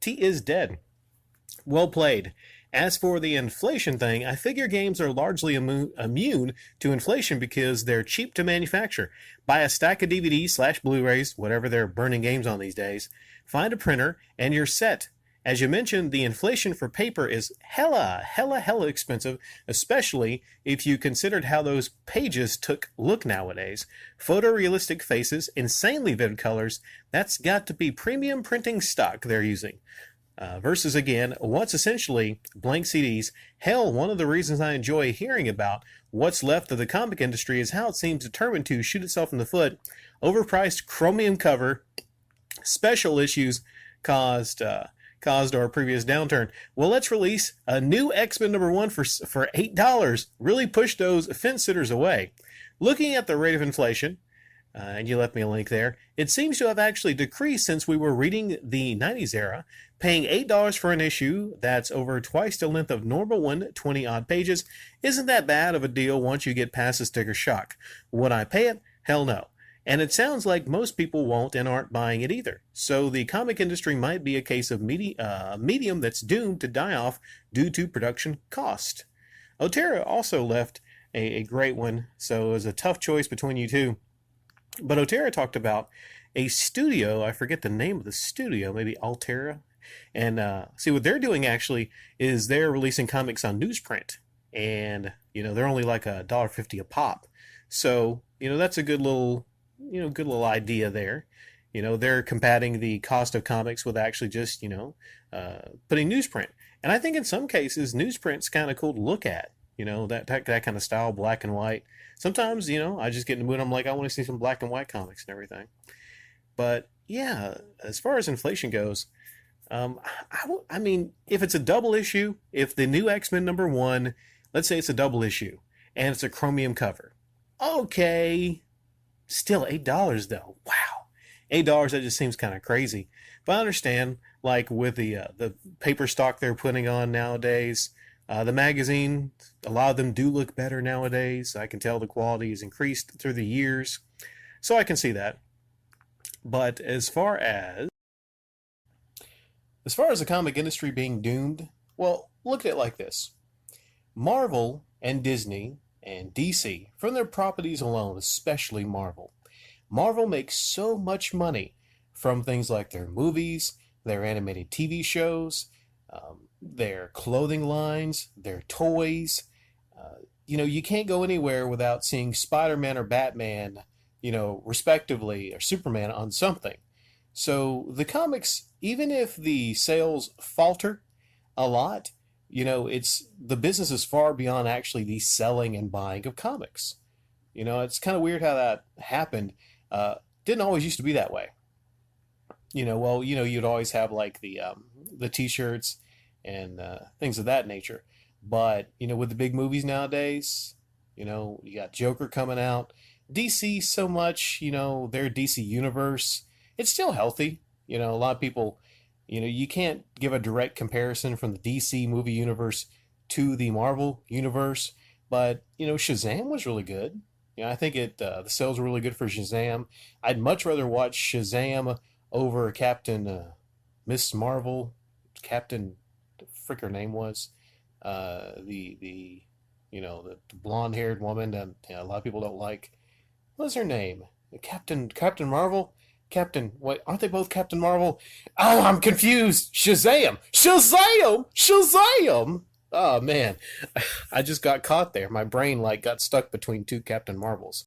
T is dead. Well played. As for the inflation thing, I figure games are largely immune to inflation because they're cheap to manufacture. Buy a stack of DVDs/Blu-rays, whatever they're burning games on these days, find a printer, and you're set. As you mentioned, the inflation for paper is hella expensive, especially if you considered how those pages look nowadays. Photorealistic faces, insanely vivid colors, that's got to be premium printing stock they're using. Versus, again, what's essentially blank CDs. Hell, one of the reasons I enjoy hearing about what's left of the comic industry is how it seems determined to shoot itself in the foot. Overpriced chromium cover, special issues caused our previous downturn. Well, let's release a new X-Men #1 for $8. Really push those fence sitters away. Looking at the rate of inflation, and you left me a link there, it seems to have actually decreased since we were reading the 90s era. Paying $8 for an issue that's over twice the length of normal one, 20-odd pages, isn't that bad of a deal once you get past the sticker shock. Would I pay it? Hell no. And it sounds like most people won't and aren't buying it either. So the comic industry might be a case of medium that's doomed to die off due to production cost. Otera also left a great one, so it was a tough choice between you two. But Otera talked about a studio, I forget the name of the studio, maybe Altera. And see, what they're doing actually is they're releasing comics on newsprint. And, they're only like $1.50 a pop. So, that's a good little idea there. They're combating the cost of comics with actually just, putting newsprint. And I think in some cases, newsprint's kind of cool to look at. That kind of style, black and white. Sometimes, I just get in the mood. I'm like, I want to see some black and white comics and everything. But yeah, as far as inflation goes, I mean, if it's a double issue, if the new X-Men #1, let's say it's a double issue and it's a chromium cover, okay, still $8 though. Wow, $8, that just seems kind of crazy. But I understand, like with the paper stock they're putting on nowadays. The magazine, a lot of them do look better nowadays. I can tell the quality has increased through the years. So I can see that. But as far as the comic industry being doomed, well, look at it like this. Marvel and Disney and DC, from their properties alone, especially Marvel. Marvel makes so much money from things like their movies, their animated TV shows, their clothing lines, their toys. You can't go anywhere without seeing Spider-Man or Batman, respectively, or Superman on something. So the comics, even if the sales falter a lot, the business is far beyond actually the selling and buying of comics. It's kind of weird how that happened. Didn't always used to be that way. You'd always have like the t-shirts and things of that nature. But, with the big movies nowadays, you got Joker coming out. DC so much, their DC universe, it's still healthy. A lot of people, you can't give a direct comparison from the DC movie universe to the Marvel universe. But, Shazam was really good. I think the sales were really good for Shazam. I'd much rather watch Shazam over Captain Miss Marvel, Captain, the frick her name was, the blonde haired woman that a lot of people don't like. What's her name? Captain Marvel? Wait, aren't they both Captain Marvel? Oh, I'm confused. Shazam! Oh man, I just got caught there. My brain got stuck between two Captain Marvels.